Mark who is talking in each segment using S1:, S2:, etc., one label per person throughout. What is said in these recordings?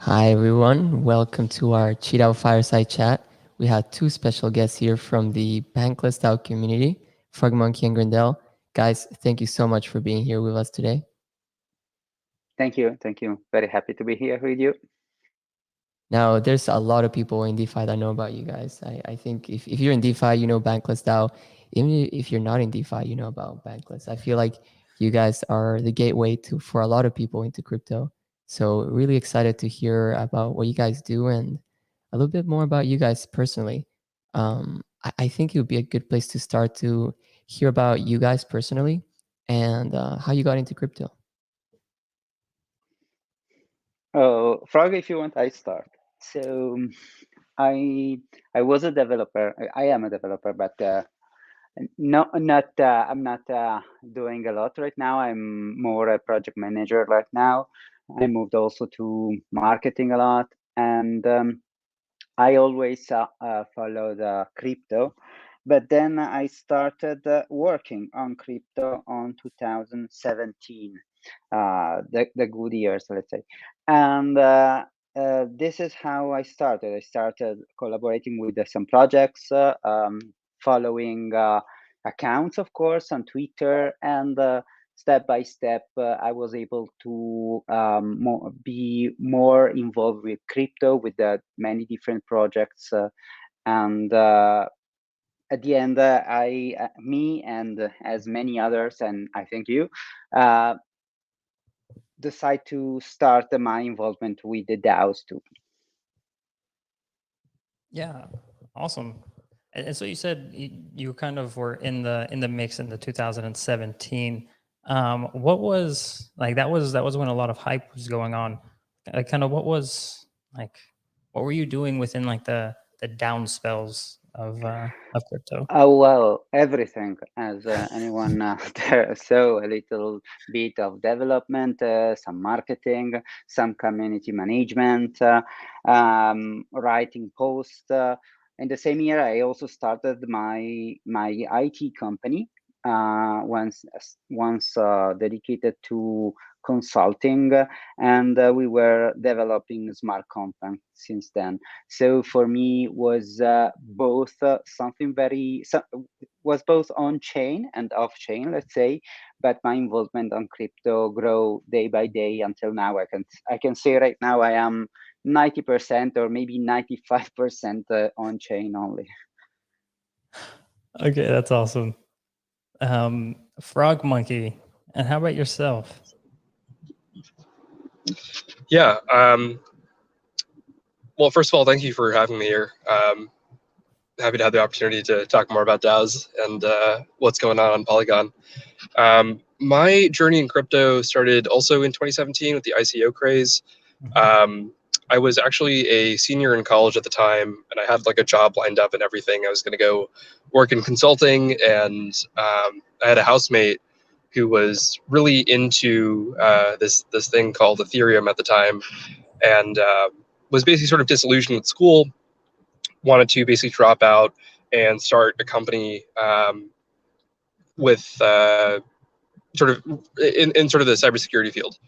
S1: Hi everyone, welcome to our QiDao Fireside Chat. We have two special guests here from the BanklessDAO community, Frog Monkey and Grindel. Guys, thank you so much for being here with us today.
S2: Thank you. Thank you. Very happy to be here with you.
S1: Now, there's a lot of people in DeFi that know about you guys. I think if you're in DeFi, you know BanklessDAO. Even if you're not in DeFi, you know about Bankless. I feel like you guys are the gateway for a lot of people into crypto. So really excited to hear about what you guys do and a little bit more about you guys personally. I think it would be a good place to start to hear about you guys personally and how you got into crypto.
S2: Oh, Frog, if you want, I start. So I I was a developer. I am a developer, but not I'm not doing a lot right now. I'm more a project manager right now. I moved also to marketing a lot, and I always follow the crypto. But then I started working on crypto on 2017, the good years, let's say. And this is how I started. I started collaborating with some projects, following accounts, of course, on Twitter, and step by step, I was able to be more involved with crypto, with the many different projects, and at the end, me and as many others, and I think you, uh, decide to start my involvement with the DAOs too.
S3: Yeah, awesome. And so you said you kind of were in the mix in the 2017. What was like that was when a lot of hype was going on. Kind of what was like what were you doing within like the down spells of crypto?
S2: Oh, well, everything, as anyone there. So a little bit of development, some marketing, some community management, writing posts. In the same year, I also started my IT company. Once dedicated to consulting, and we were developing smart contracts since then. So for me was both something very was both on chain and off chain, let's say. But my involvement on crypto grow day by day until now. I can say right now I am 90% or maybe 95% on chain only.
S3: Okay, that's awesome. Frog Monkey, and how about yourself?
S4: Yeah. Well, first of all, thank you for having me here. Happy to have the opportunity to talk more about DAOs and what's going on Polygon. My journey in crypto started also in 2017 with the ICO craze. I was actually a senior in college at the time, and I had like a job lined up and everything. I was going to go work in consulting, and I had a housemate who was really into this thing called Ethereum at the time, and was basically sort of disillusioned with school, wanted to basically drop out and start a company with sort of in sort of the cybersecurity field.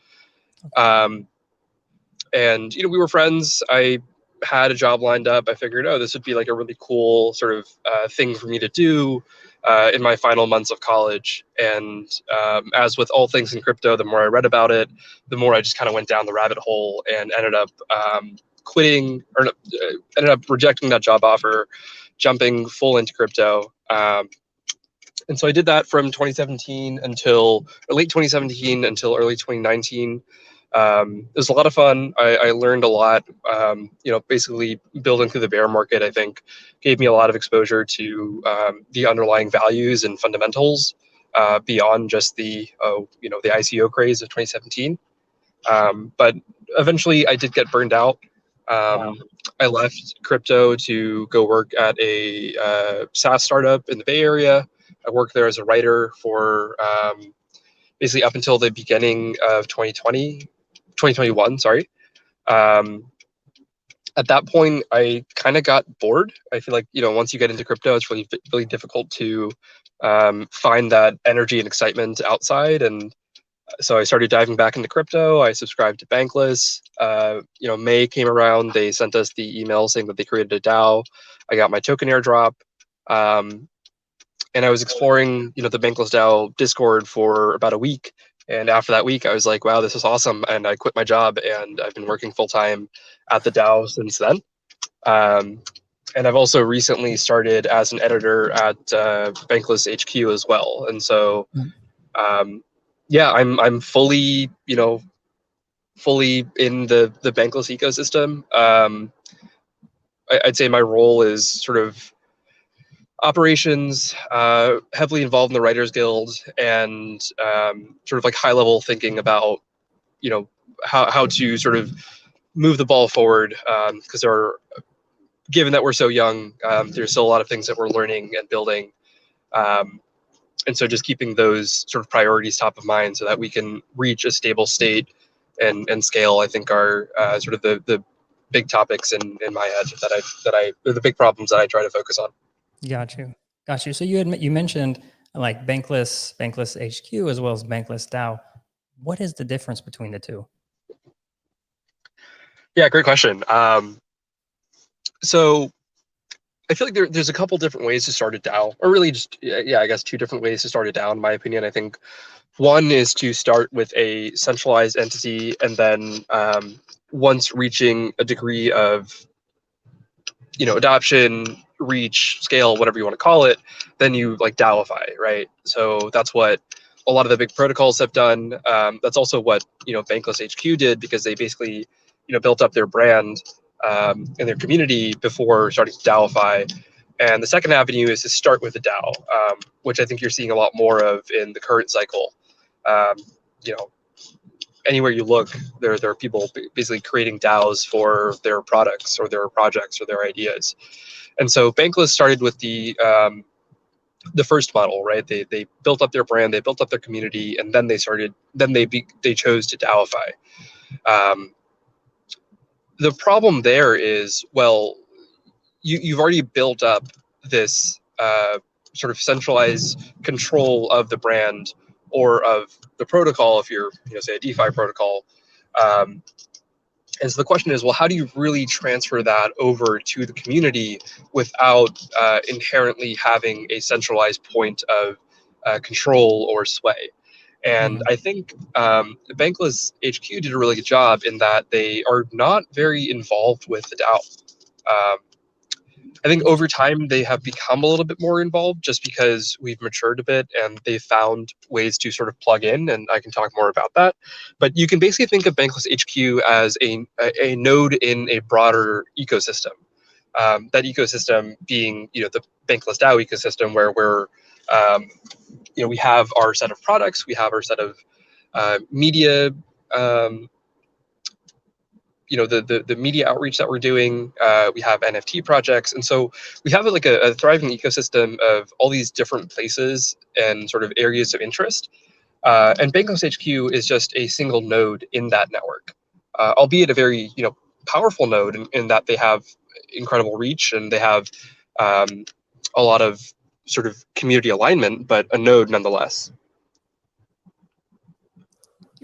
S4: And we were friends. I had a job lined up. I figured, oh, this would be like a really cool sort of thing for me to do in my final months of college. And as with all things in crypto, the more I read about it, the more I just kind of went down the rabbit hole and ended up quitting, or ended up rejecting that job offer, jumping full into crypto. And so I did that from 2017 until late 2017 until early 2019. It was a lot of fun. I learned a lot. Basically building through the bear market, I think, gave me a lot of exposure to the underlying values and fundamentals beyond just the ICO craze of 2017. But eventually, I did get burned out. I left crypto to go work at a SaaS startup in the Bay Area. I worked there as a writer for basically up until the beginning of 2021, sorry. At that point, I kind of got bored. I feel like, once you get into crypto, it's really, really difficult to find that energy and excitement outside. And So I started diving back into crypto. I subscribed to Bankless. May came around. They sent us the email saying that they created a DAO. I got my token airdrop. And I was exploring, the BanklessDAO Discord for about a week. And after that week, I was like, wow, this is awesome. And I quit my job, and I've been working full time at the DAO since then. And I've also recently started as an editor at Bankless HQ as well. And so, I'm fully, fully in the Bankless ecosystem. I'd say my role is sort of operations, heavily involved in the Writers Guild, and sort of like high level thinking about, how to sort of move the ball forward, because given that we're so young, there's still a lot of things that we're learning and building. And so just keeping those sort of priorities top of mind so that we can reach a stable state and scale, I think are sort of the big topics in my head or the big problems that I try to focus on.
S3: Got you. So you mentioned like Bankless HQ as well as BanklessDAO. What is the difference between the two?
S4: Yeah, great question. So I feel like there's a couple different ways to start a DAO, or really just, I guess 2 different ways to start a DAO, in my opinion. I think one is to start with a centralized entity, and then once reaching a degree of, adoption, reach, scale, whatever you want to call it, then you like DAOify, right? So that's what a lot of the big protocols have done. That's also what Bankless HQ did, because they basically built up their brand and their community before starting to DAOify. And the second avenue is to start with a DAO, which I think you're seeing a lot more of in the current cycle. Anywhere you look, there are people basically creating DAOs for their products or their projects or their ideas. And so Bankless started with the first model, right? They built up their brand, they built up their community, and then they chose to DAOify. The problem there is, well, you've already built up this sort of centralized control of the brand or of the protocol, if you're, say a DeFi protocol. And so the question is, well, how do you really transfer that over to the community without inherently having a centralized point of control or sway? And I think Bankless HQ did a really good job in that they are not very involved with the DAO. I think over time they have become a little bit more involved, just because we've matured a bit and they've found ways to sort of plug in, and I can talk more about that. But you can basically think of Bankless HQ as a node in a broader ecosystem. That ecosystem being, the BanklessDAO ecosystem, where we have our set of products, we have our set of media. The media outreach that we're doing, we have NFT projects. And so we have like a thriving ecosystem of all these different places and sort of areas of interest. And Bankless HQ is just a single node in that network, albeit a very, powerful node in that they have incredible reach and they have a lot of sort of community alignment, but a node nonetheless.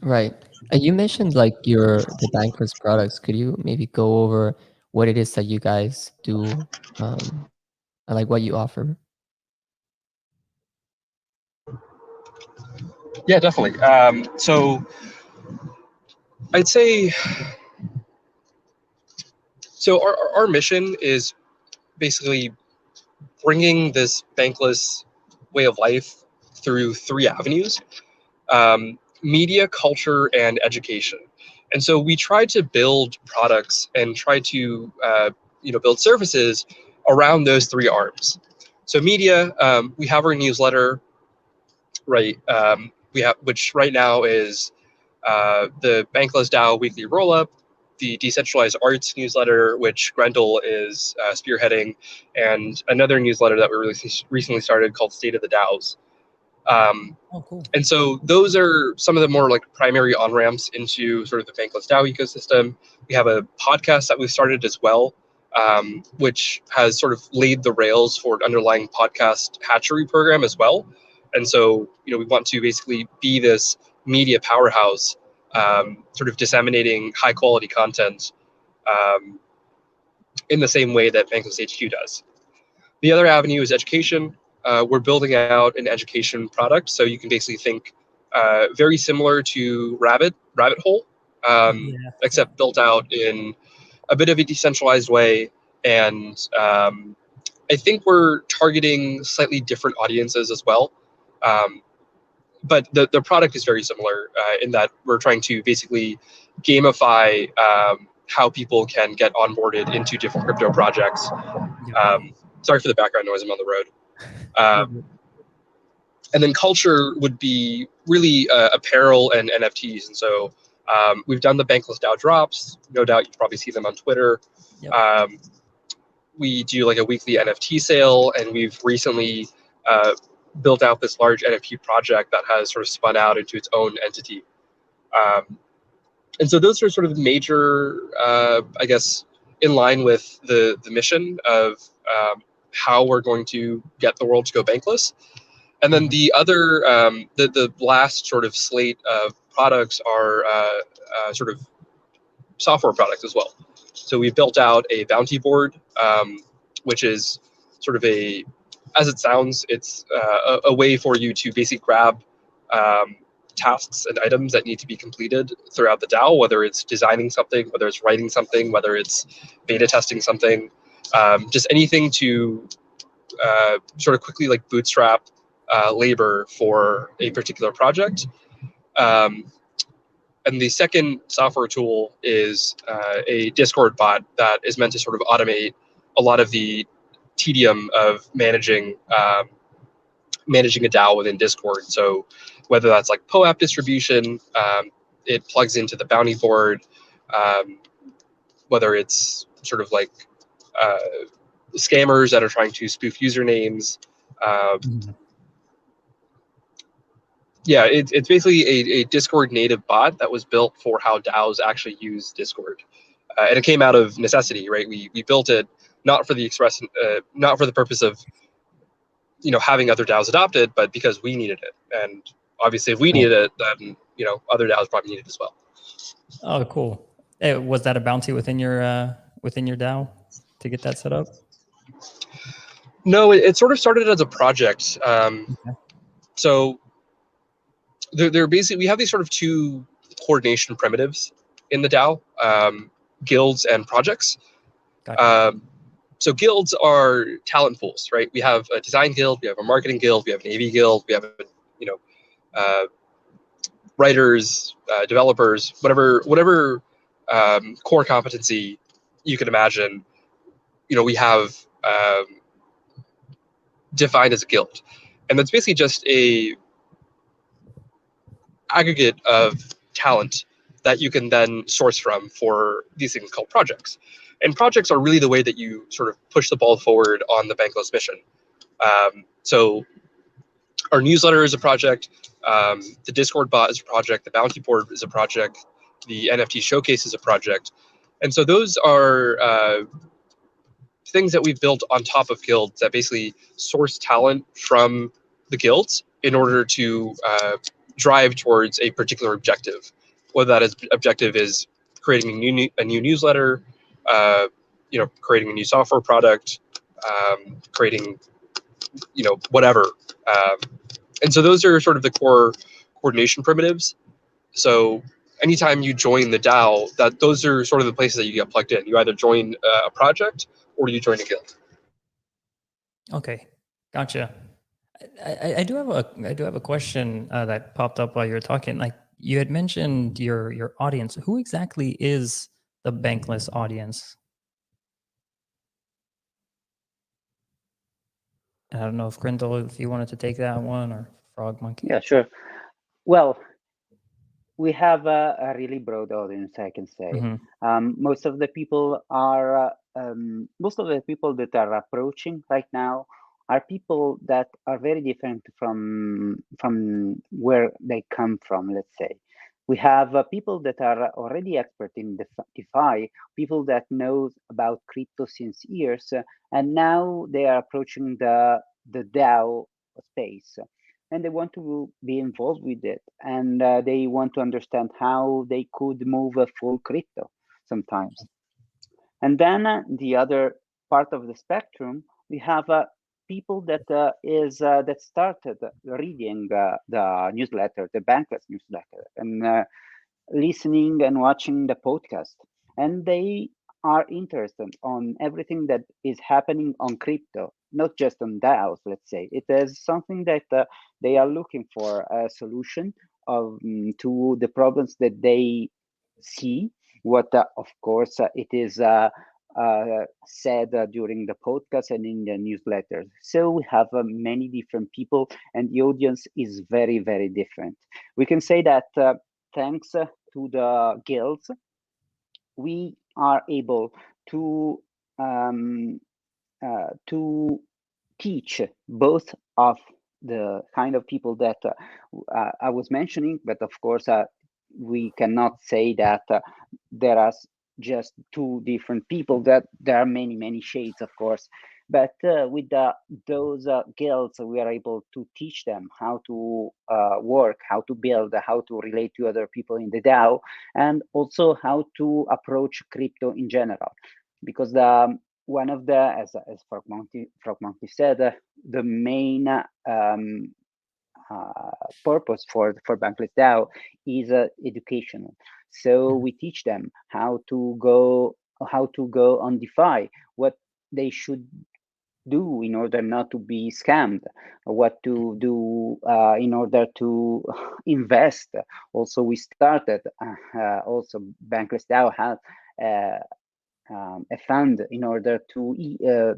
S1: Right. You mentioned like the Bankless products. Could you maybe go over what it is that you guys do, and like what you offer?
S4: Yeah, definitely. So I'd say, so our mission is basically bringing this bankless way of life through 3 avenues: media, culture, and education. And so we try to build products and try to build services around those 3 arms. So media, we have our newsletter, right? Which right now is the BanklessDAO weekly rollup, the decentralized arts newsletter, which Grendel is spearheading, and another newsletter that we recently started called State of the DAOs.
S3: Cool.
S4: And so those are some of the more like primary on-ramps into sort of the BanklessDAO ecosystem. We have a podcast that we've started as well, which has sort of laid the rails for an underlying podcast hatchery program as well. And so, we want to basically be this media powerhouse, sort of disseminating high quality content in the same way that Bankless HQ does. The other avenue is education. We're building out an education product, so you can basically think very similar to Rabbit Hole, except built out in a bit of a decentralized way. And I think we're targeting slightly different audiences as well. But the product is very similar in that we're trying to basically gamify how people can get onboarded into different crypto projects. Sorry for the background noise, I'm on the road. And then culture would be really apparel and NFTs. And so we've done the BanklessDAO drops. No doubt you probably see them on Twitter. We do like a weekly NFT sale, and we've recently built out this large NFT project that has sort of spun out into its own entity. And so those are sort of major, I guess, in line with the mission of how we're going to get the world to go bankless. And then the other, the last sort of slate of products are sort of software products as well. So we built out a bounty board, which is sort of a, as it sounds, it's a way for you to basically grab tasks and items that need to be completed throughout the DAO, whether it's designing something, whether it's writing something, whether it's beta testing something, just anything to sort of quickly like bootstrap labor for a particular project. And the second software tool is a Discord bot that is meant to sort of automate a lot of the tedium of managing a DAO within Discord. So whether that's like POAP distribution, it plugs into the bounty board, whether it's sort of like scammers that are trying to spoof usernames. Yeah, it's basically a Discord native bot that was built for how DAOs actually use Discord, and it came out of necessity, right? We built it not for the not for the purpose of having other DAOs adopted, but because we needed it, and obviously if we needed it, then other DAOs probably need it as well.
S3: Oh, cool. Was that a bounty within your DAO to get that set up?
S4: No, it sort of started as a project. So they're basically, we have these sort of two coordination primitives in the DAO, guilds and projects. Gotcha. So guilds are talent pools, right? We have a design guild, we have a marketing guild, we have an AV guild, we have writers, developers, whatever core competency you can imagine. We have defined as a guild, and that's basically just a aggregate of talent that you can then source from for these things called projects. And projects are really the way that you sort of push the ball forward on the Bankless mission. So our newsletter is a project, the Discord bot is a project, the bounty board is a project, the NFT showcase is a project. And so those are things that we've built on top of guilds that basically source talent from the guilds in order to drive towards a particular objective, whether that objective is creating a new newsletter, creating a new software product, creating, whatever. And so those are sort of the core coordination primitives. So anytime you join the DAO, those are sort of the places that you get plugged in. You either join a project or you join a guild.
S3: Okay, gotcha. I do have a question that popped up while you were talking. Like you had mentioned your audience. Who exactly is the Bankless audience? I don't know if Grindel, if you wanted to take that one, or Frog Monkey.
S2: Yeah, sure. Well, we have a really broad audience, I can say. Most of the people that are approaching right now are people that are very different from where they come from, let's say. We have people that are already expert in DeFi, people that know about crypto since years, and now they are approaching the DAO space. and they want to be involved with it, and they want to understand how they could move a full crypto sometimes. And then the other part of the spectrum, we have people that started reading the newsletter, the Bankless newsletter, and listening and watching the podcast, and they are interested on everything that is happening on crypto, not just on DAOs. Let's say it is something that they are looking for a solution of to the problems that they see. What of course it is said during the podcast and in the newsletters. So we have many different people, and the audience is very, very different. We can say that thanks to the guilds, we are able um, to teach both of the kind of people that I was mentioning, but of course we cannot say that there are just two different people. That there are many, many shades, of course. But with those guilds, we are able to teach them how to work, how to build, how to relate to other people in the DAO, and also how to approach crypto in general. Because one of the, as Frogmonkey said, the main purpose for BanklessDAO is educational. So we teach them how to go on DeFi, what they should do in order not to be scammed, what to do in order to invest. Also, we started also BanklessDAO has a fund in order to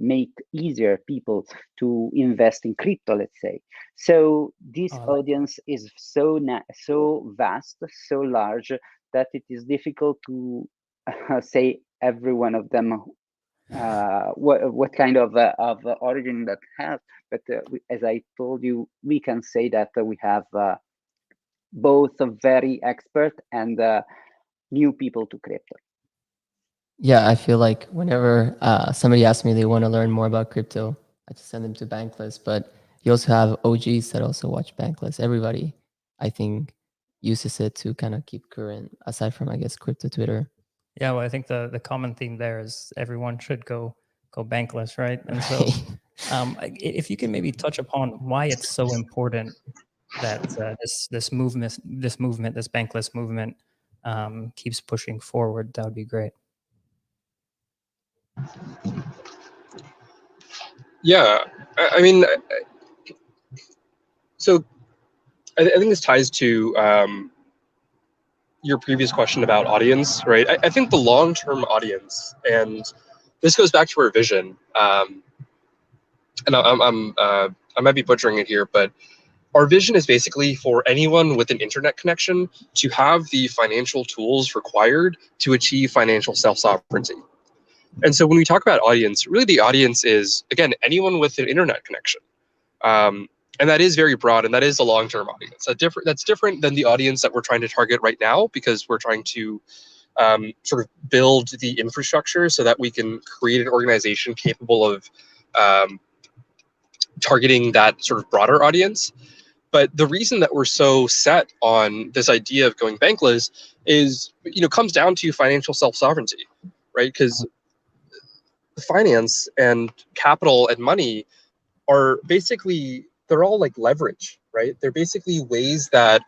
S2: make easier people to invest in crypto, let's say. So this audience is so vast, so large, that it is difficult to say every one of them what kind of origin that have. But as I told you, we can say that we have both a very expert and new people to crypto.
S1: Yeah, I feel like whenever somebody asks me they want to learn more about crypto, I just send them to Bankless. But you also have OGs that also watch Bankless. Everybody, I think, uses it to kind of keep current, aside from, I guess, crypto Twitter.
S3: Yeah, well, I think the common theme there is everyone should go bankless, right? And so, if you can maybe touch upon why it's so important that this movement, this bankless movement, keeps pushing forward, that would be great.
S4: Yeah, I mean, so I think this ties to your previous question about audience, right? I think the long-term audience, and this goes back to our vision, and I might be butchering it here, but our vision is basically for anyone with an internet connection to have the financial tools required to achieve financial self-sovereignty. And so when we talk about audience, really the audience is, again, anyone with an internet connection. And that is very broad, and that is a long-term audience. That's different than the audience that we're trying to target right now, because we're trying to sort of build the infrastructure so that we can create an organization capable of targeting that sort of broader audience. But the reason that we're so set on this idea of going bankless is, comes down to financial self-sovereignty, right? Because finance and capital and money are basically, they're all like leverage, right? They're basically ways that,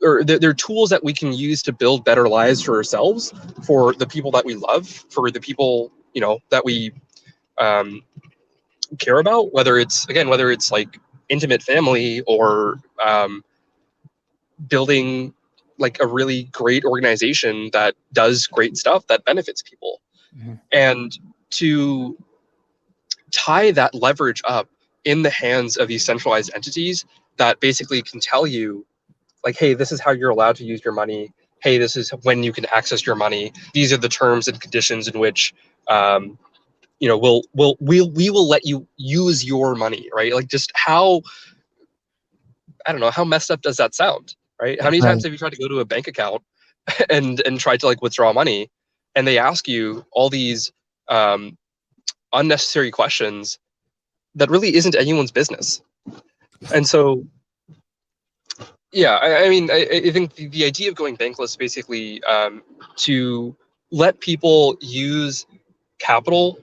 S4: or they're tools that we can use to build better lives for ourselves, for the people that we love, for the people, that we care about, whether it's like intimate family, or building like a really great organization that does great stuff that benefits people.
S3: Mm-hmm.
S4: And to tie that leverage up in the hands of these centralized entities that basically can tell you, like, hey, this is how you're allowed to use your money. Hey, this is when you can access your money. These are the terms and conditions in which we will let you use your money, right? Like, just how, I don't know, how messed up does that sound, right? How many times have you tried to go to a bank account and tried to like withdraw money, and they ask you all these unnecessary questions that really isn't anyone's business? And so Yeah, I mean, I think the idea of going bankless basically to let people use capital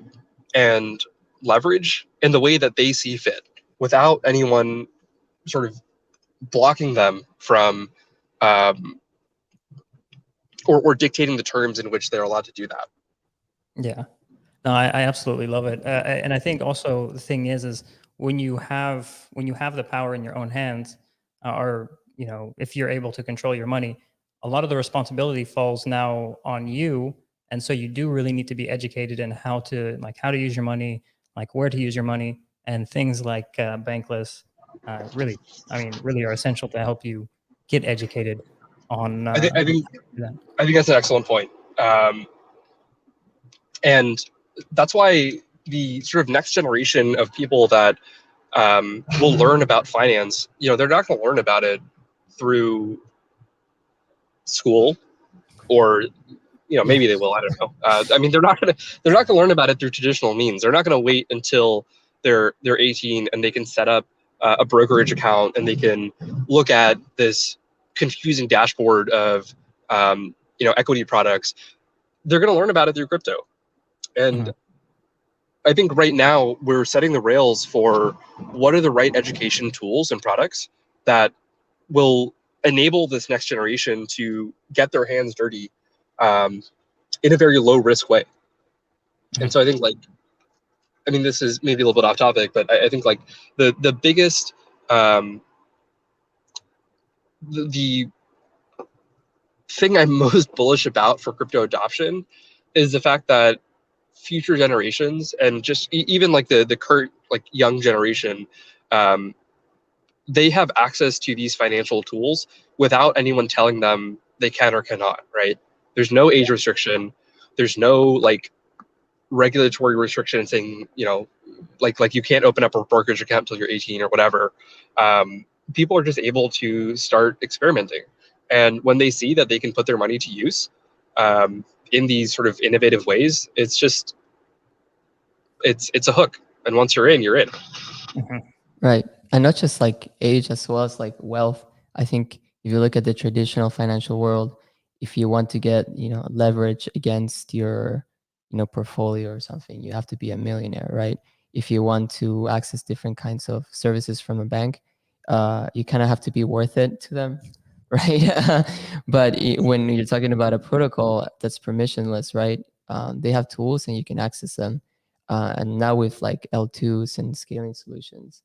S4: and leverage in the way that they see fit without anyone sort of blocking them from um, or dictating the terms in which they're allowed to do that.
S3: Yeah. No, I absolutely love it, and I think also the thing is when you have the power in your own hands, or if you're able to control your money, a lot of the responsibility falls now on you, and so you do really need to be educated in how to use your money, like where to use your money, and things like Bankless, really, I mean, really are essential to help you get educated on
S4: I think I think
S3: that.
S4: I think that's an excellent point. And that's why the sort of next generation of people that will learn about finance, they're not going to learn about it through school, or maybe they will. I don't know. I mean, they're not going to learn about it through traditional means. They're not going to wait until they're 18 and they can set up a brokerage account and they can look at this confusing dashboard of equity products. They're going to learn about it through crypto. And
S3: Mhm.
S4: I think right now we're setting the rails for what are the right education tools and products that will enable this next generation to get their hands dirty in a very low risk way. And so I think this is maybe a little bit off topic, but I think the biggest the thing I'm most bullish about for crypto adoption is the fact that future generations and just even the current young generation, um, they have access to these financial tools without anyone telling them they can or cannot, right? There's no age restriction. There's no regulatory restriction saying, like you can't open up a brokerage account until you're 18 or whatever. People are just able to start experimenting. And when they see that they can put their money to use in these sort of innovative ways, it's a hook. And once you're in, you're in.
S3: Mhm.
S1: Right. And not just like age as well as like wealth. I think if you look at the traditional financial world, if you want to get, leverage against your, portfolio or something, you have to be a millionaire, right? If you want to access different kinds of services from a bank, you kind of have to be worth it to them, right? But when you're talking about a protocol that's permissionless, right? They have tools and you can access them. And now with like L2s and scaling solutions,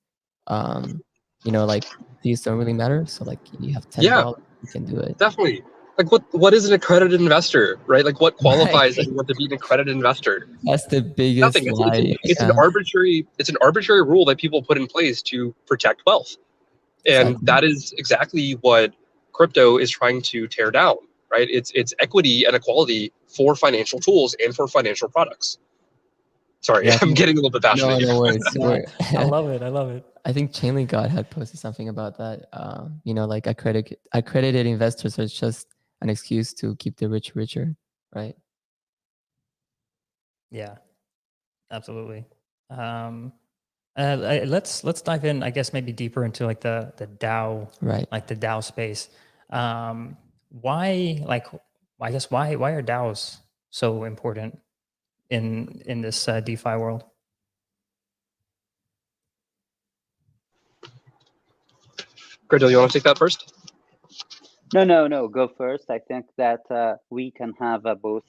S1: um like these don't really matter, so like you have
S4: Yeah,
S1: $10, you can do it.
S4: definitely. Like what is an accredited investor, right? Like what
S1: Right.
S4: qualifies anyone to be an accredited investor?
S1: That's the
S4: Nothing.
S1: biggest
S4: It's an
S1: lie.
S4: it's an
S1: Yeah,
S4: arbitrary rule that people put in place to protect wealth. And
S1: exactly.
S4: that is exactly what crypto is trying to tear down, right? It's equity and equality for financial tools and for financial products. Sorry,
S1: Yeah, I
S4: I'm
S1: think,
S4: getting a little bit
S1: no,
S4: passionate
S1: no
S4: here.
S1: worries.
S3: Yeah, I love it. I love it.
S1: I think Chainlink God had posted something about that. Like accredited investors are just an excuse to keep the rich richer, right?
S3: Yeah, absolutely. Um, let's dive in, I guess, maybe deeper into like the DAO,
S1: Right.
S3: like the DAO space. Why, like, I guess why are DAOs so important in this DeFi world?
S4: Gretel, you want to take that first?
S2: No. Go first. I think that we can have both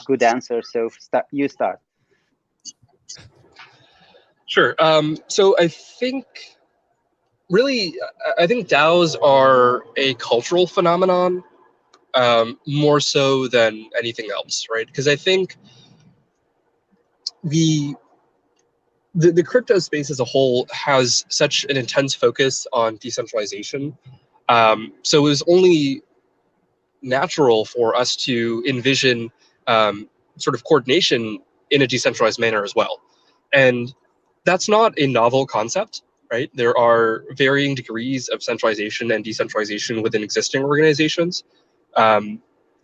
S2: good answers. So you start.
S4: Sure. So I think DAOs are a cultural phenomenon more so than anything else, right? Because I think the the crypto space as a whole has such an intense focus on decentralization. So it was only natural for us to envision sort of coordination in a decentralized manner as well. And that's not a novel concept, right? There are varying degrees of centralization and decentralization within existing organizations. Um,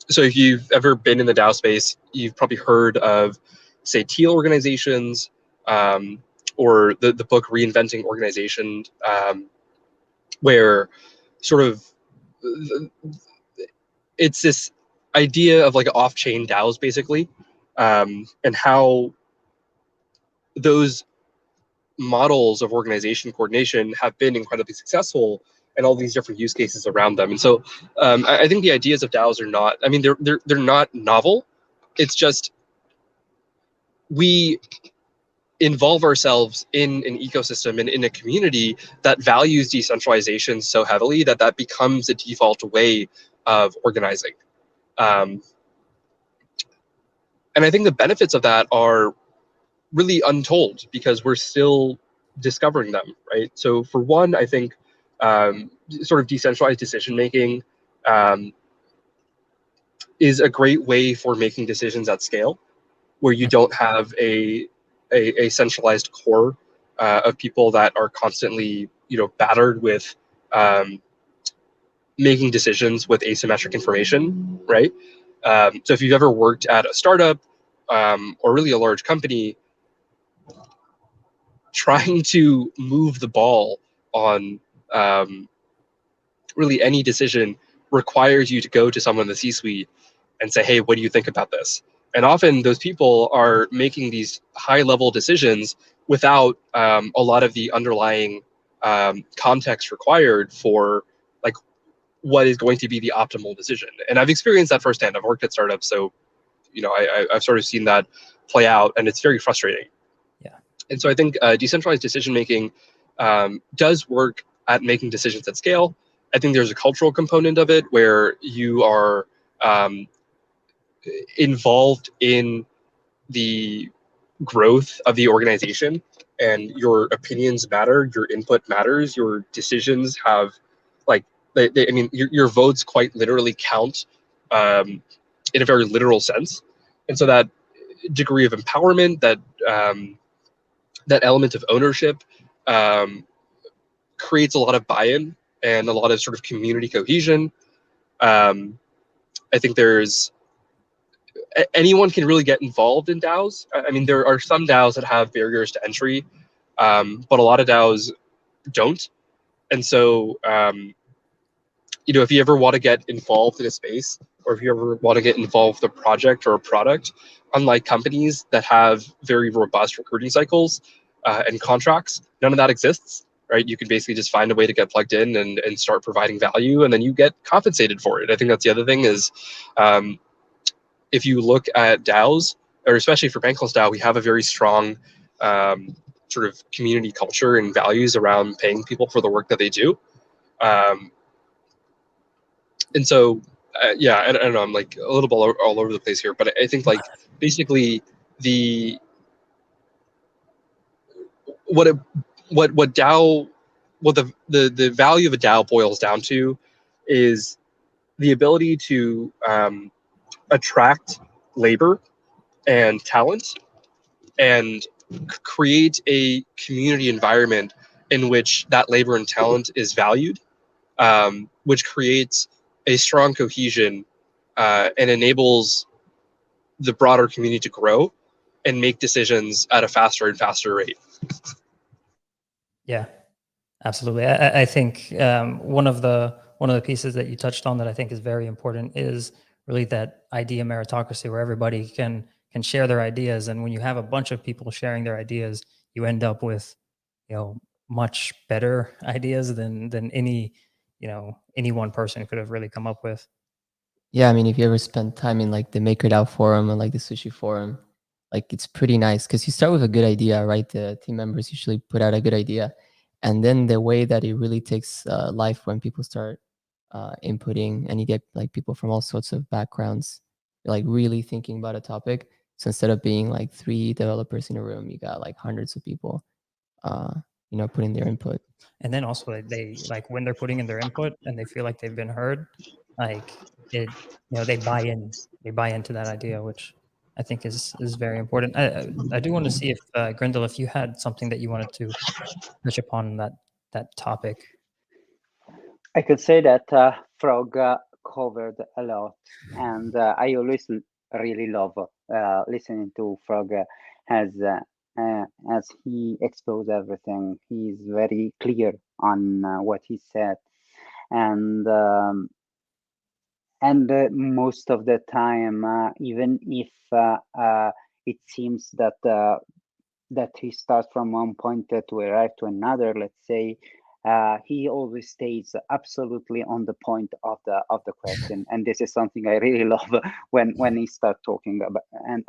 S4: so if you've ever been in the DAO space, you've probably heard of, say, teal organizations, or the book Reinventing Organization, where sort of it's this idea of like off-chain DAOs basically, and how those models of organization coordination have been incredibly successful and all these different use cases around them. And so I think the ideas of DAOs are not, I mean, they're not novel. It's just we involve ourselves in an ecosystem and in a community that values decentralization so heavily that that becomes a default way of organizing. And I think the benefits of that are really untold because we're still discovering them, right? So for one, I think sort of decentralized decision making is a great way for making decisions at scale, where you don't have a centralized core of people that are constantly, battered with making decisions with asymmetric information, right? So if you've ever worked at a startup or really a large company, trying to move the ball on really any decision requires you to go to someone in the C-suite and say, hey, what do you think about this? And often those people are making these high-level decisions without a lot of the underlying context required for like what is going to be the optimal decision. And I've experienced that firsthand. I've worked at startups, so I've sort of seen that play out, and it's very frustrating.
S3: Yeah.
S4: And so I think decentralized decision making does work at making decisions at scale. I think there's a cultural component of it where you are involved in the growth of the organization, and your opinions matter, your input matters, your decisions have, like, I mean, your votes quite literally count in a very literal sense. And so that degree of empowerment, that element of ownership creates a lot of buy-in and a lot of sort of community cohesion. I think anyone can really get involved in DAOs. I mean, there are some DAOs that have barriers to entry, but a lot of DAOs don't. And so, if you ever want to get involved in a space, or if you ever want to get involved with a project or a product, unlike companies that have very robust recruiting cycles and contracts, none of that exists, right? You can basically just find a way to get plugged in and start providing value, and then you get compensated for it. I think that's the other thing is, if you look at DAOs, or especially for BanklessDAO, we have a very strong sort of community culture and values around paying people for the work that they do. And so, I don't know, I'm like a little bit all over the place here, but I think like basically what DAO, what the value of a DAO boils down to is the ability to attract labor and talent and create a community environment in which that labor and talent is valued, which creates a strong cohesion and enables the broader community to grow and make decisions at a faster and faster rate.
S3: Yeah, absolutely. I think one of the pieces that you touched on that I think is very important is really that idea meritocracy, where everybody can share their ideas, and when you have a bunch of people sharing their ideas, you end up with much better ideas than any one person could have really come up with.
S1: Yeah, I mean, if you ever spend time in like the MakerDAO forum or like the Sushi forum, like it's pretty nice because you start with a good idea, right? The team members usually put out a good idea, and then the way that it really takes life when people start inputting, and you get like people from all sorts of backgrounds, like really thinking about a topic. So instead of being like 3 developers in a room, you got like hundreds of people, putting their input.
S3: And then also they like when they're putting in their input and they feel like they've been heard, like it, they buy into that idea, which I think is very important. I do want to see if Grindel, if you had something that you wanted to touch upon that topic.
S2: I could say that Frog covered a lot, and I always really love listening to Frog as he exposed everything. He's very clear on what he said, and most of the time, even if it seems that he starts from one point to arrive to another, let's say, he always stays absolutely on the point of the question, and this is something I really love when he starts talking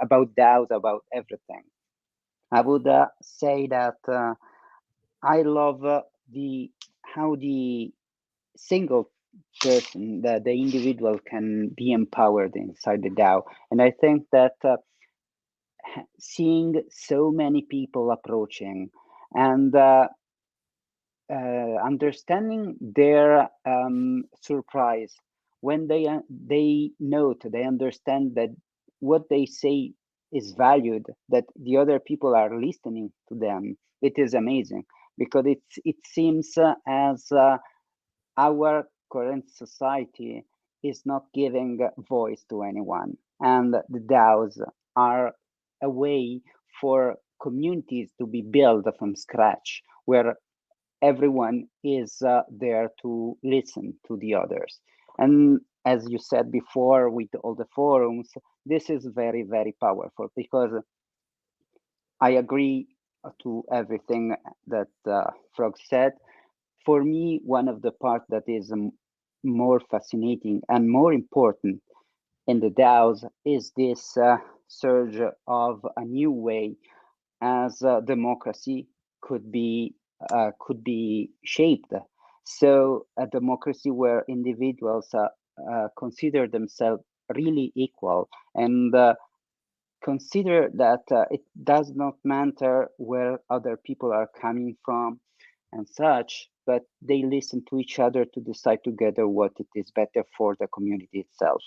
S2: about DAOs, about everything. I would say that I love how the single person, the individual, can be empowered inside the DAO, and I think that seeing so many people approaching and understanding their surprise when they understand that what they say is valued, that the other people are listening to them. It is amazing, because it seems as our current society is not giving voice to anyone, and the DAOs are a way for communities to be built from scratch, where everyone is there to listen to the others. And as you said before, with all the forums, this is very, very powerful, because I agree to everything that Frog said. For me, one of the parts that is more fascinating and more important in the DAOs is this surge of a new way as democracy could be shaped. So a democracy where individuals consider themselves really equal, and consider that it does not matter where other people are coming from and such, but they listen to each other to decide together what it is better for the community itself.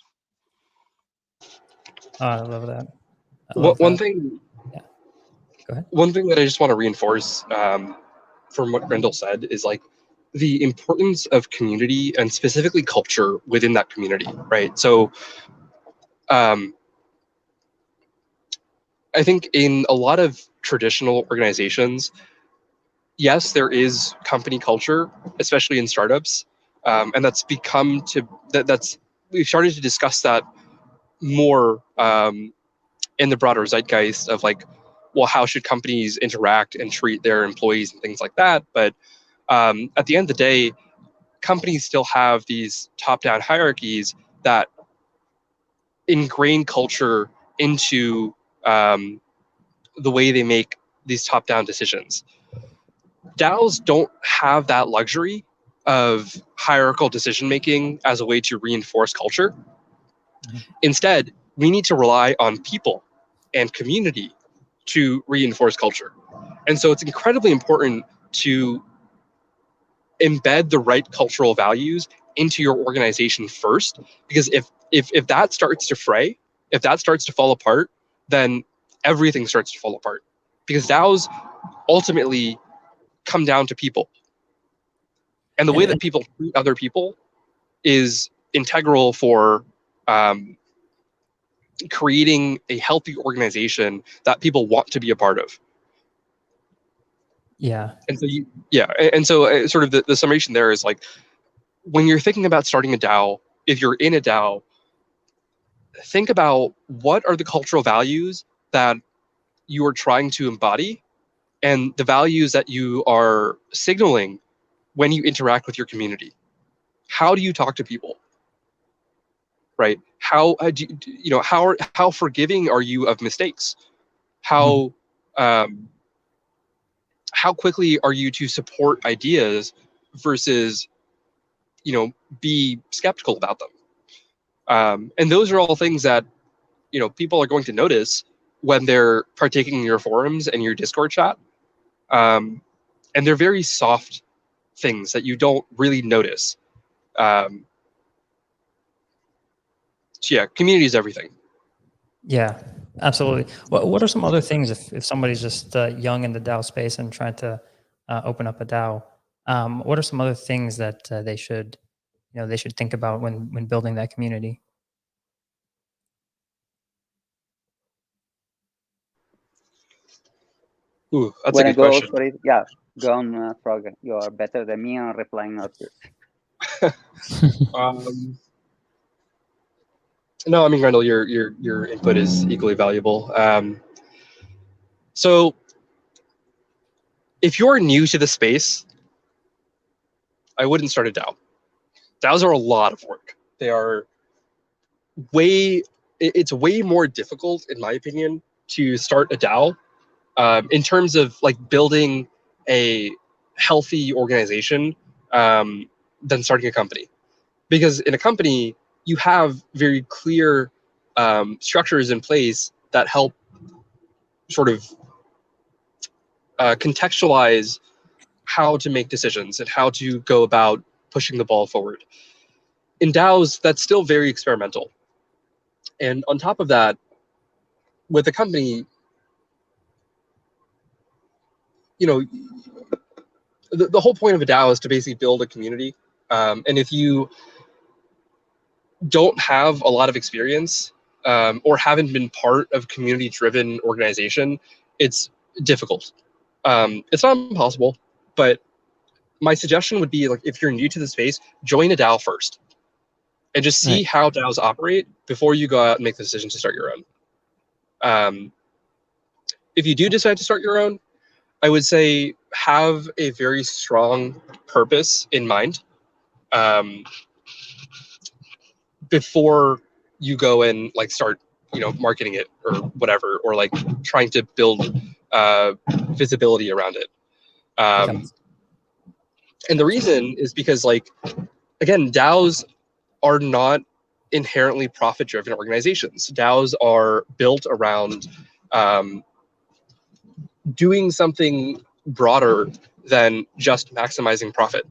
S3: Oh, I love that.
S4: One thing.
S3: Yeah. Go ahead.
S4: One thing that I just want to reinforce from what Grendel said is like the importance of community and specifically culture within that community, right? So I think in a lot of traditional organizations, yes, there is company culture, especially in startups, and that's become that's we've started to discuss that more in the broader zeitgeist of like, well, how should companies interact and treat their employees and things like that? But at the end of the day, companies still have these top-down hierarchies that ingrain culture into the way they make these top-down decisions. DAOs don't have that luxury of hierarchical decision making as a way to reinforce culture. Mm-hmm. Instead, we need to rely on people and community to reinforce culture. And so it's incredibly important to embed the right cultural values into your organization first, because if that starts to fray, if that starts to fall apart, then everything starts to fall apart, because DAOs ultimately come down to people, and the way that people treat other people is integral for creating a healthy organization that people want to be a part of.
S3: Yeah.
S4: And so sort of the summation there is like, when you're thinking about starting a DAO, if you're in a DAO, think about what are the cultural values that you are trying to embody and the values that you are signaling when you interact with your community. How do you talk to people? Right? How how forgiving are you of mistakes? How how quickly are you to support ideas versus be skeptical about them? And those are all things that people are going to notice when they're partaking in your forums and your Discord chat. And they're very soft things that you don't really notice. So yeah, community is everything.
S3: Yeah, absolutely. What are some other things if somebody's just young in the DAO space and trying to open up a DAO? What are some other things that they should think about when building that community?
S4: Ooh, that's a good question.
S2: For it? Yeah, go on, Frog. You are better than me on replying on this.
S4: No, I mean, Randall, your input is equally valuable. So if you're new to the space, I wouldn't start a DAO. DAOs are a lot of work. They are it's way more difficult, in my opinion, to start a DAO in terms of like building a healthy organization than starting a company. Because in a company, you have very clear structures in place that help sort of contextualize how to make decisions and how to go about pushing the ball forward. In DAOs, that's still very experimental. And on top of that, with a company, you know, the whole point of a DAO is to basically build a community. And if you don't have a lot of experience or haven't been part of community-driven organization, it's difficult. It's not impossible, but my suggestion would be, like, if you're new to the space, join a DAO first and just see how DAOs operate before you go out and make the decision to start your own. If you do decide to start your own, I would say have a very strong purpose in mind before you go and like start, marketing it or whatever, or like trying to build visibility around it. And the reason is because, like, again, DAOs are not inherently profit-driven organizations. DAOs are built around doing something broader than just maximizing profit,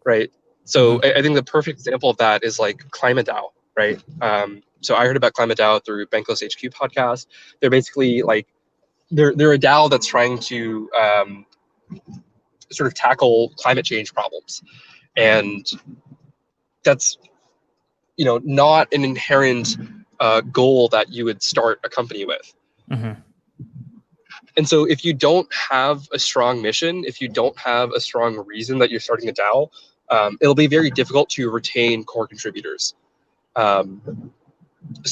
S4: right? So I think the perfect example of that is like QiDao, right? So I heard about QiDao through Bankless HQ podcast. They're basically like they're a DAO that's trying to sort of tackle climate change problems, and that's not an inherent goal that you would start a company with. And so if you don't have a strong mission, if you don't have a strong reason that you're starting a DAO, it'll be very difficult to retain core contributors. So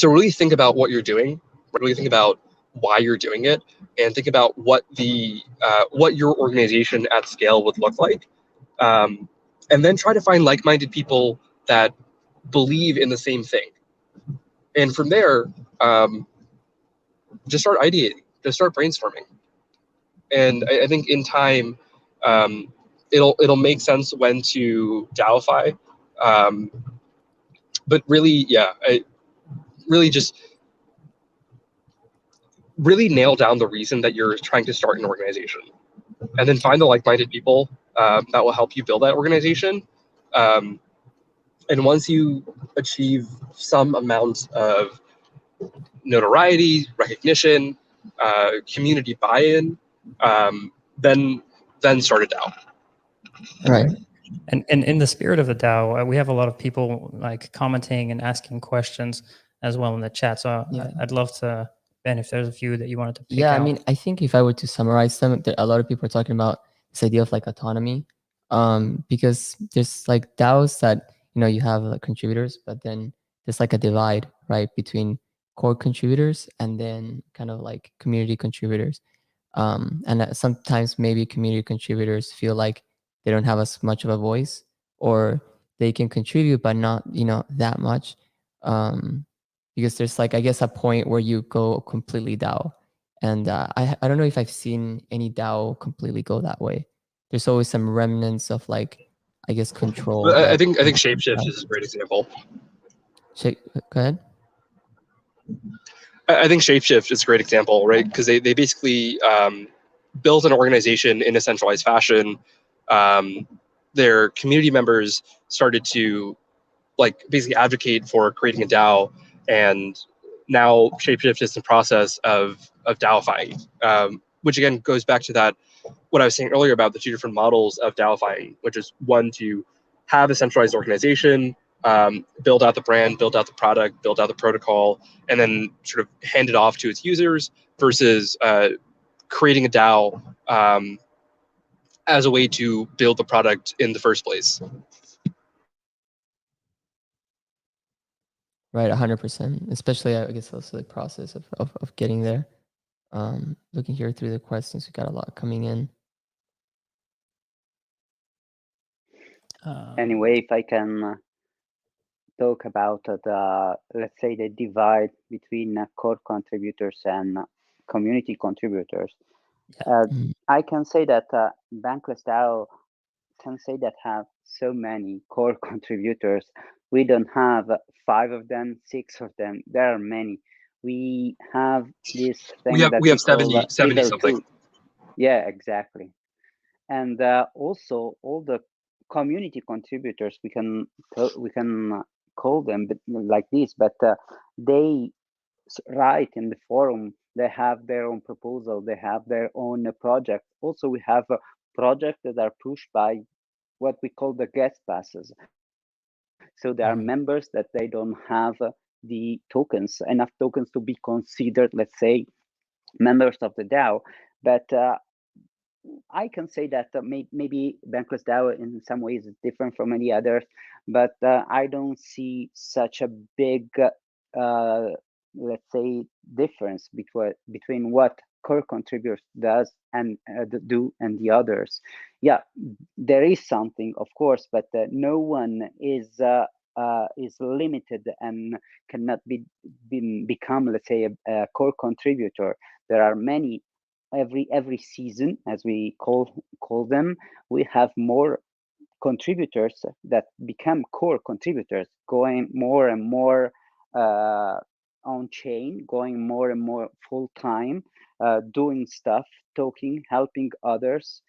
S4: really think about what you're doing, really think about why you're doing it, and think about what your organization at scale would look like. And then try to find like-minded people that believe in the same thing. And from there, just start ideating, just start brainstorming. And I think in time, it'll make sense when to DAOify. But really, really nail down the reason that you're trying to start an organization, and then find the like-minded people that will help you build that organization. And once you achieve some amount of notoriety, recognition, community buy-in, then start a DAO.
S1: Right.
S3: And in the spirit of the DAO, we have a lot of people like commenting and asking questions as well in the chat. So I'd love to, Ben, if there's a few that you wanted to pick out.
S1: I mean, I think if I were to summarize them, a lot of people are talking about this idea of like autonomy, because there's like DAOs that, you have like contributors, but then there's like a divide, right, between core contributors and then kind of like community contributors. And sometimes maybe community contributors feel like they don't have as much of a voice, or they can contribute but not that much, because there's like, I guess, a point where you go completely DAO, and I don't know if I've seen any DAO completely go that way. There's always some remnants of like, I guess, control.
S4: But I think Shapeshift is a great example.
S1: Go ahead.
S4: I think Shapeshift is a great example, right? Because they basically built an organization in a centralized fashion. Their community members started to like basically advocate for creating a DAO, and now Shapeshift is in the process of DAOifying, which again goes back to that what I was saying earlier about the two different models of DAOifying, which is one to have a centralized organization, build out the brand, build out the product, build out the protocol, and then sort of hand it off to its users, versus creating a DAO as a way to build the product in the first place.
S1: Right, 100%. Especially, I guess, also the process of getting there. Looking here through the questions, we got a lot coming in.
S2: Anyway, if I can talk about the, let's say, the divide between core contributors and community contributors, I can say that BanklessDAO can say that have so many core contributors. We don't have 5 of them, 6 of them. There are many. We have this thing that
S4: we
S2: we
S4: have
S2: call
S4: 70
S2: level
S4: something.
S2: 2. Yeah, exactly. And also all the community contributors, we can call them like this, but they write in the forum. They have their own proposal. They have their own project. Also, we have projects that are pushed by what we call the guest passes. So there are members that they don't have the tokens, enough tokens to be considered, let's say, members of the DAO. But I can say that maybe BanklessDAO in some ways is different from many others, but I don't see such a big, let's say, difference between what core contributors does and do and the others. Yeah, there is something, of course, but no one is limited and cannot become, let's say, a core contributor. There are many. Every season, as we call them, we have more contributors that become core contributors, going more and more on chain, going more and more full time, doing stuff, talking, helping others.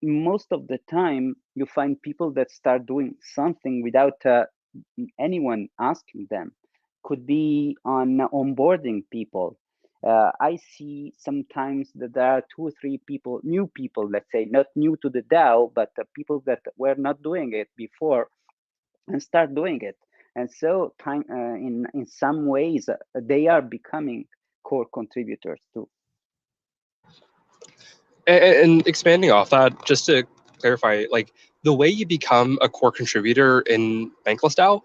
S2: Most of the time, you find people that start doing something without anyone asking them. Could be on onboarding people. I see sometimes that there are 2 or 3 people, new people, let's say, not new to the DAO, but people that were not doing it before and start doing it. And so, in some ways, they are becoming core contributors too.
S4: And expanding off that, just to clarify, like the way you become a core contributor in BanklessDAO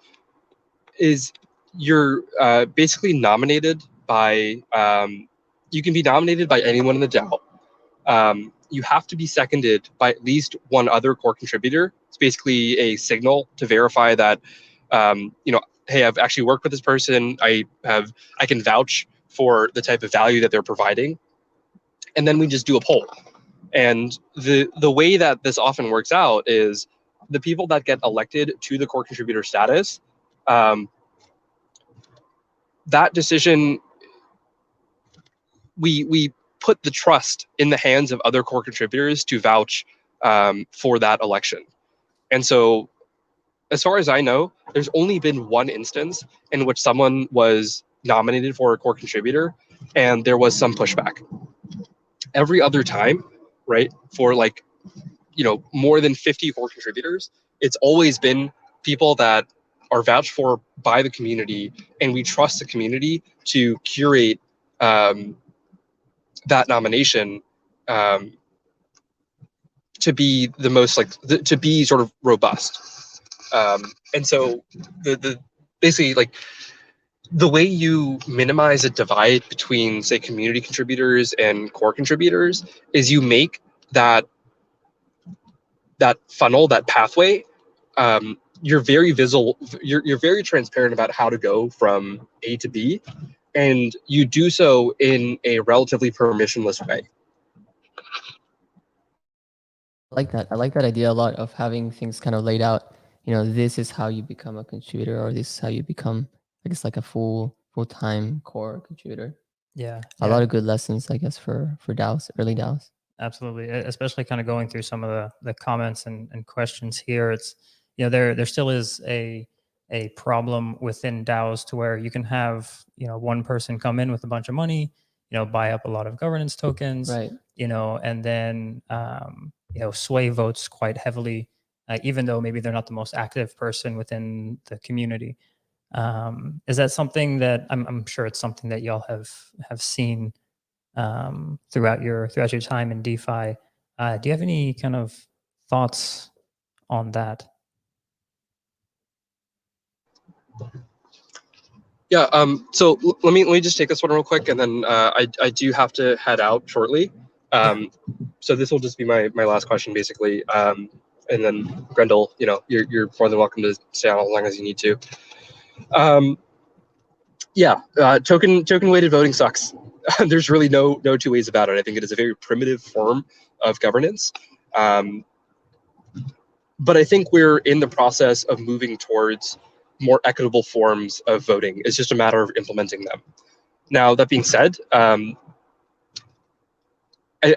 S4: is you're basically nominated by, you can be nominated by anyone in the DAO. You have to be seconded by at least one other core contributor. It's basically a signal to verify that, hey, I've actually worked with this person. I can vouch for the type of value that they're providing. And then we just do a poll. And the way that this often works out is the people that get elected to the core contributor status, that decision, we put the trust in the hands of other core contributors to vouch for that election. And so, as far as I know, there's only been one instance in which someone was nominated for a core contributor and there was some pushback. Every other time, right, for like, more than 50 core contributors, it's always been people that are vouched for by the community, and we trust the community to curate that nomination to be the most to be sort of robust. And so the basically, like, the way you minimize a divide between, say, community contributors and core contributors is you make that funnel, that pathway, you're very visible, you're very transparent about how to go from A to B, and you do so in a relatively permissionless way.
S1: I like that. I like that idea a lot of having things kind of laid out. This is how you become a contributor, or this is how you become, I guess, like a full-time core contributor.
S3: Yeah.
S1: A lot of good lessons, I guess, for DAOs, early DAOs.
S3: Absolutely, especially kind of going through some of the comments and questions here. It's, there still is a problem within DAOs to where you can have, one person come in with a bunch of money, buy up a lot of governance tokens,
S1: Right.
S3: And then sway votes quite heavily, even though maybe they're not the most active person within the community. Is that something that I'm sure it's something that y'all have seen throughout your time in DeFi? Do you have any kind of thoughts on that?
S4: Yeah. So let me just take this one real quick, and then I do have to head out shortly. So this will just be my last question, basically. And then Grendel, you're more than welcome to stay on as long as you need to. Yeah. Token weighted voting sucks. There's really no two ways about it. I think it is a very primitive form of governance. But I think we're in the process of moving towards more equitable forms of voting. It's just a matter of implementing them. Now, that being said, I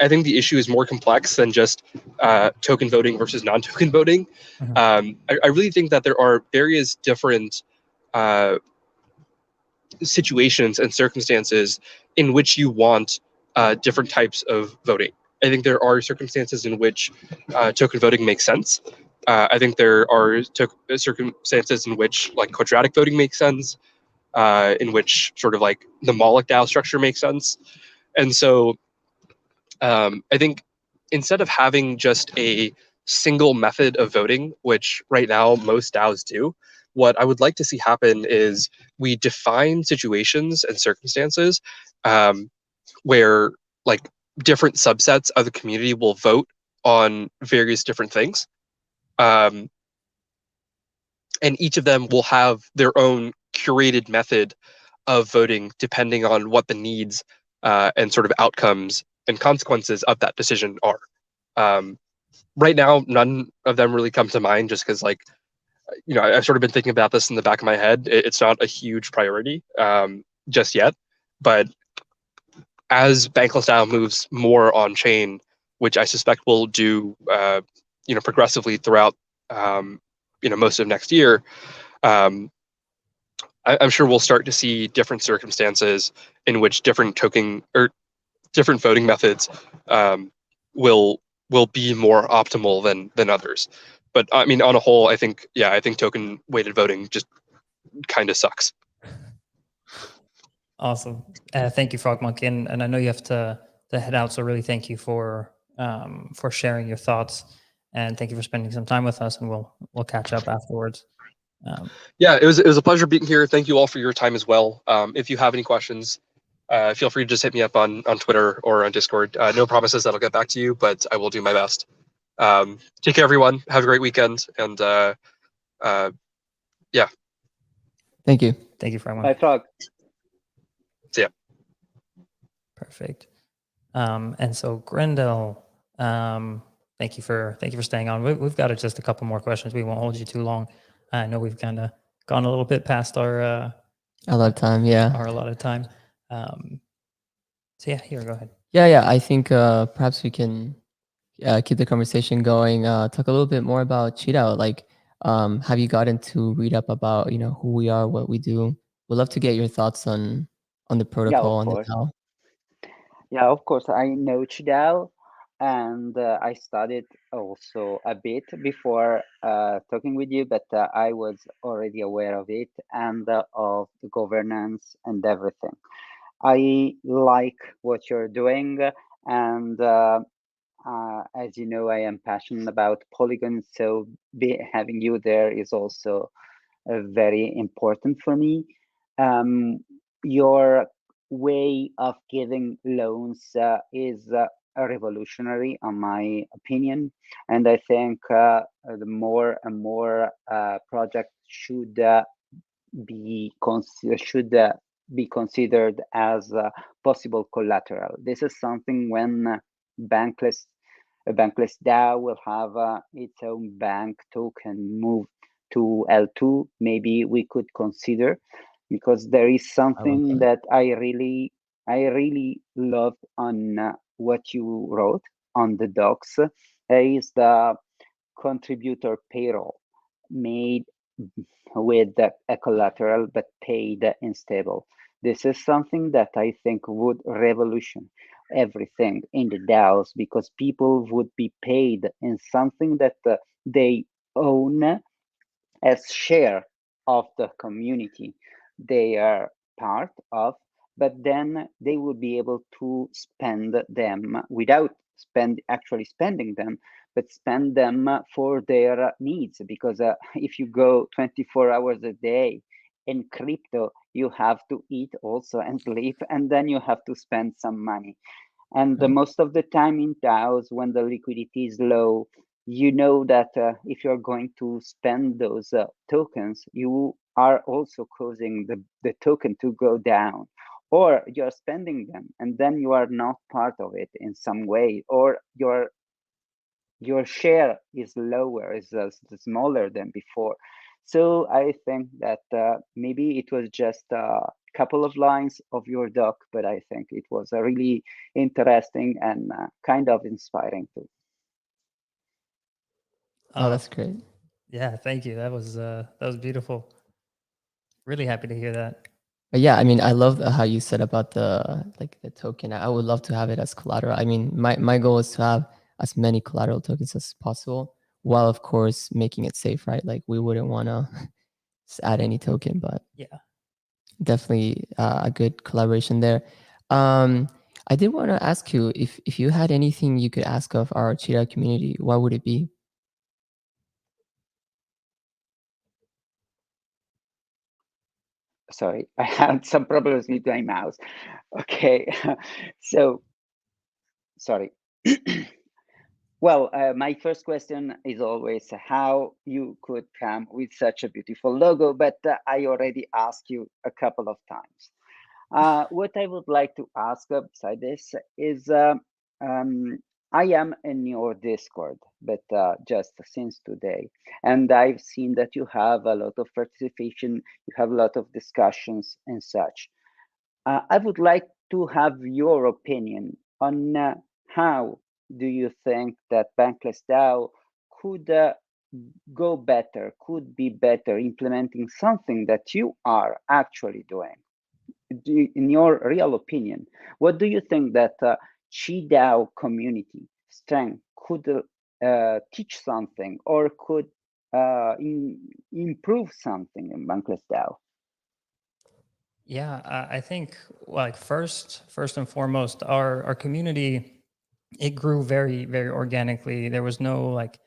S4: think the issue is more complex than just token voting versus non-token voting.
S3: Mhm.
S4: I really think that there are various different situations and circumstances in which you want different types of voting. I think there are circumstances in which token voting makes sense. I think there are circumstances in which like quadratic voting makes sense, in which sort of like the mai.DAO structure makes sense. And so I think instead of having just a single method of voting, which right now most DAOs do, what I would like to see happen is we define situations and circumstances where like different subsets of the community will vote on various different things. And each of them will have their own curated method of voting depending on what the needs and sort of outcomes and consequences of that decision are. Right now, none of them really come to mind just because, like, I've sort of been thinking about this in the back of my head. It's not a huge priority just yet. But as BanklessDAO moves more on chain, which I suspect will do, progressively throughout, most of next year, I'm sure we'll start to see different circumstances in which different token or different voting methods will be more optimal than others. But I mean, on a whole, I think token weighted voting just kind of sucks.
S3: Awesome. Thank you, Frog Monkey, and I know you have to head out, so really thank you for sharing your thoughts, and thank you for spending some time with us, and we'll catch up afterwards.
S4: Yeah, it was a pleasure being here. Thank you all for your time as well. If you have any questions, feel free to just hit me up on Twitter or on Discord. No promises that I'll get back to you, but I will do my best. Take care, everyone. Have a great weekend, and yeah.
S1: Thank you.
S3: Thank you, Frog
S2: Bye,
S3: Monkey.
S2: Frog.
S4: See ya.
S3: Perfect. And so Grendel, thank you for staying on. We've got just a couple more questions. We won't hold you too long. I know we've kind of gone a little bit past our
S1: A lot of time, yeah.
S3: our allotted time. So yeah, here, go ahead.
S1: Yeah. I think perhaps we can keep the conversation going. Talk a little bit more about QiDao. Like, have you gotten to read up about who we are, what we do? We'd love to get your thoughts on the
S2: Yeah,
S1: protocol,
S2: of
S1: on the
S2: course.
S1: DAO.
S2: Yeah, of course. I know QiDao, and I studied also a bit before talking with you, but I was already aware of it and of the governance and everything. I like what you're doing, and as you know, I am passionate about Polygon, so having you there is also very important for me. Your way of giving loans is revolutionary, in my opinion, and I think the more and more projects should be considered as possible collateral. This is something when bankless Bankless DAO will have its own bank token move to L2. Maybe we could consider, because there is something that I really loved on what you wrote on the docs. Is the contributor payroll made with a collateral but paid in stable. This is something that I think would revolution everything in the DAOs, because people would be paid in something that they own as share of the community they are part of, but then they will be able to spend them without actually spending them, but spend them for their needs. Because if you go 24 hours a day in crypto, you have to eat also and sleep, and then you have to spend some money. And the
S1: Right.
S2: most of the time in DAOs, when the liquidity is low, you know that if you're going to spend those tokens, you are also causing the token to go down, or you're spending them and then you are not part of it in some way, or your share is lower, is smaller than before. So I think that maybe it was just a couple of lines of your doc, but I think it was a really interesting and kind of inspiring too.
S1: Oh, that's great.
S3: Yeah, thank you. That was beautiful. Really happy to hear that.
S1: But yeah, I mean, I love how you said about the token. I would love to have it as collateral. I mean, my goal is to have as many collateral tokens as possible, while of course making it safe, right? Like we wouldn't want to add any token, but
S3: Yeah.
S1: definitely a good collaboration there. I did want to ask you if you had anything you could ask of our QiDao community, what would it be?
S2: Sorry, I had some problems with my mouse. Okay, so sorry. Well, my first question is always how you could come with such a beautiful logo, but I already asked you a couple of times. What I would like to ask beside this is I am in your Discord, but just since today, and I've seen that you have a lot of participation, you have a lot of discussions and such. I would like to have your opinion on how do you think that BanklessDAO could go better, could be better implementing something that you are actually doing. In your real opinion, what do you think that QiDao community strength could teach something or could improve something in BanklessDAO?
S3: Yeah, I think like first and foremost, our community, it grew very organically. There was no like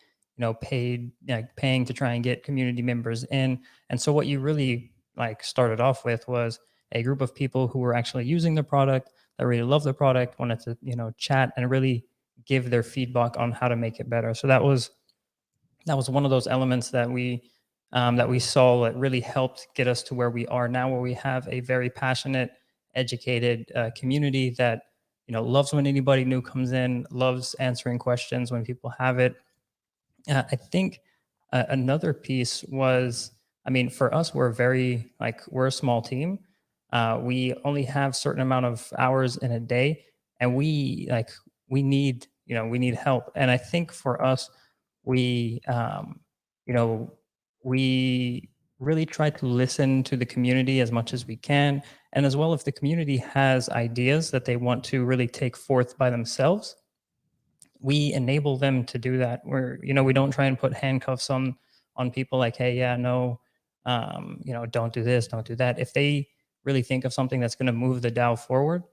S3: paid like paying to try and get community members in. And so what you really like started off with was a group of people who were actually using the product, that really loved the product, wanted to chat and really give their feedback on how to make it better. So that was one of those elements that we saw that really helped get us to where we are now, where we have a very passionate, educated community that loves when anybody new comes in, loves answering questions when people have it. I think another piece was, I mean, for us, we're a small team. We only have certain amount of hours in a day, and we need help. And I think for us, we you know we really try to listen to the community as much as we can, and as well if the community has ideas that they want to really take forth by themselves, we enable them to do that. We don't try and put handcuffs on people like, hey, yeah, no, don't do this, don't do that. If they really think of something that's going to move the DAO forward,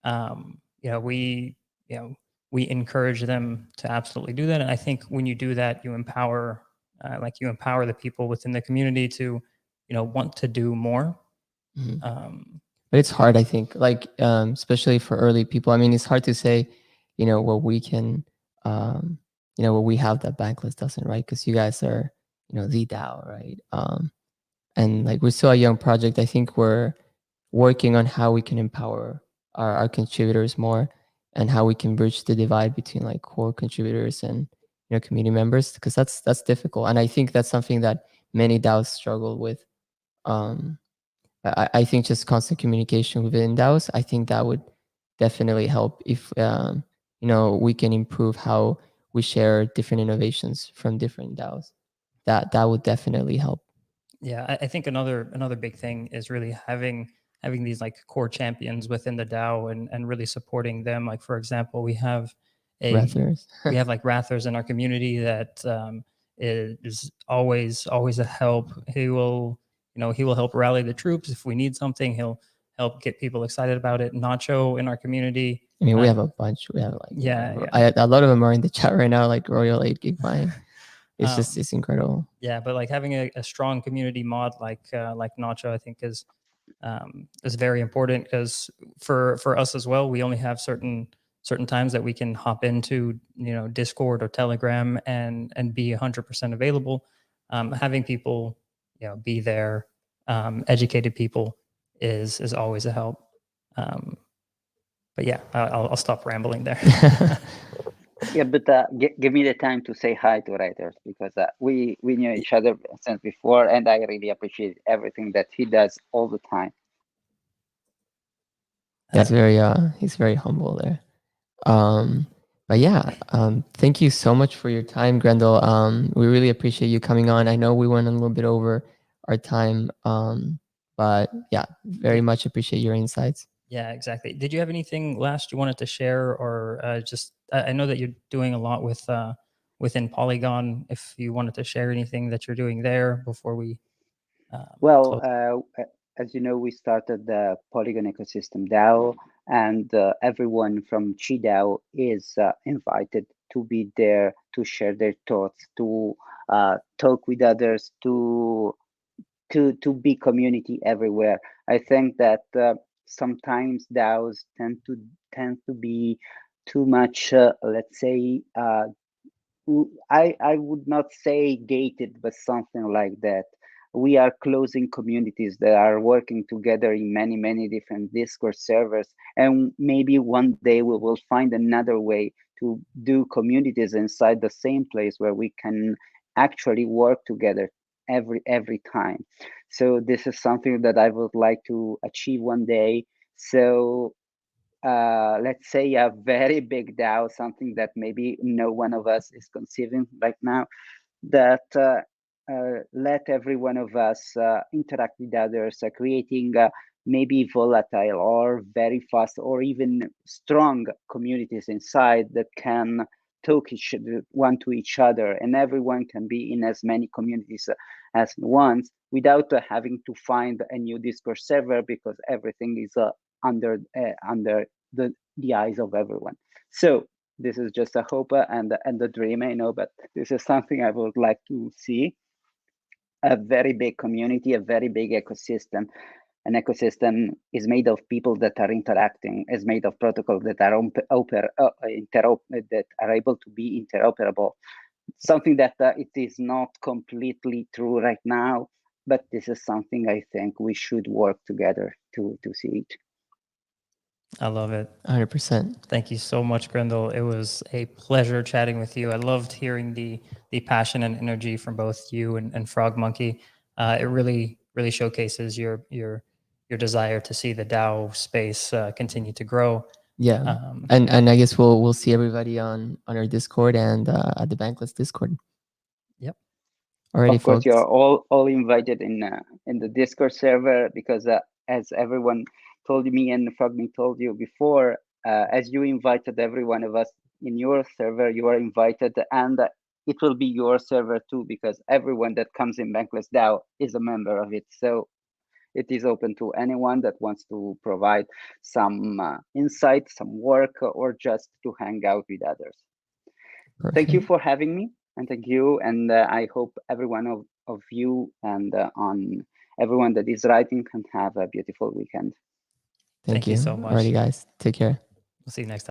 S3: um, you know, we you know we encourage them to absolutely do that. And I think when you do that, you empower the people within the community to want to do more.
S1: Mhm.
S3: Um,
S1: But it's hard, I think, like especially for early people. I mean, it's hard to say, what we can, what we have that Bankless doesn't, right? Because you guys are, the DAO, right? And like we're still a young project. I think we're working on how we can empower our contributors more, and how we can bridge the divide between like core contributors and community members, because that's difficult. And I think that's something that many DAOs struggle with. Um, I think just constant communication within DAOs, I think that would definitely help if we can improve how we share different innovations from different DAOs. That would definitely help.
S3: Yeah, I think another big thing is really having these like core champions within the DAO and really supporting them. Like for example, a
S1: Rathers.
S3: we have like Rathers in our community that is always a help. He will help rally the troops if we need something. He'll help get people excited about it. Nacho in our community.
S1: I mean, we have a bunch. We have like
S3: Yeah, yeah.
S1: a lot of them are in the chat right now, like Royal 8 Gig Buying. it's incredible.
S3: Yeah, but like having a strong community mod like Nacho, I think is very important, because for us as well, we only have certain times that we can hop into, Discord or Telegram and be 100% available. Having people, be there, educated people is always a help. But yeah, I'll stop rambling there.
S2: Yeah, but give me the time to say hi to writers, because we knew each other since before, and I really appreciate everything that he does all the time.
S1: That's he's very humble there. But yeah, thank you so much for your time, Grendel. We really appreciate you coming on. I know we went a little bit over our time, but yeah, very much appreciate your insights.
S3: Yeah, exactly. Did you have anything last you wanted to share, or just I know that you're doing a lot with within Polygon. If you wanted to share anything that you're doing there before we
S2: Well,
S3: close.
S2: as you know, we started the Polygon Ecosystem DAO, and everyone from QiDao is invited to be there to share their thoughts, to talk with others, to be community everywhere. I think that sometimes DAOs tend to be too much, let's say, I would not say gated, but something like that. We are closing communities that are working together in many different Discord servers, and maybe one day we will find another way to do communities inside the same place where we can actually work together every time. So this is something that I would like to achieve one day. So let's say a very big DAO, something that maybe no one of us is conceiving right now, that let every one of us interact with others, creating maybe volatile or very fast or even strong communities inside that can talk one to each other, and everyone can be in as many communities as once without having to find a new Discord server, because everything is under the eyes of everyone. So this is just a hope and a dream, I know, but this is something I would like to see. A very big community, a very big ecosystem. An ecosystem is made of people that are interacting, is made of protocols that are that are able to be interoperable. Something that it is not completely true right now, but this is something I think we should work together to see it.
S3: I love it.
S1: 100%.
S3: Thank you so much, Grendel. It was a pleasure chatting with you. I loved hearing the passion and energy from both you and Frog Monkey. It really showcases your desire to see the DAO space continue to grow.
S1: Yeah, and I guess we'll see everybody on our Discord and at the Bankless Discord.
S3: Yep.
S1: Alrighty,
S2: Of course,
S1: folks.
S2: you're all invited in the Discord server, because as everyone told me and Frogme told you before, as you invited every one of us in your server, you are invited, and it will be your server too, because everyone that comes in BanklessDAO is a member of it. So it is open to anyone that wants to provide some insight, some work, or just to hang out with others.
S1: Perfect.
S2: Thank you for having me, and thank you. And I hope every one of you and on everyone that is writing can have a beautiful weekend.
S3: Thank you so much.
S1: Alrighty, guys. Take care.
S3: We'll see you next time.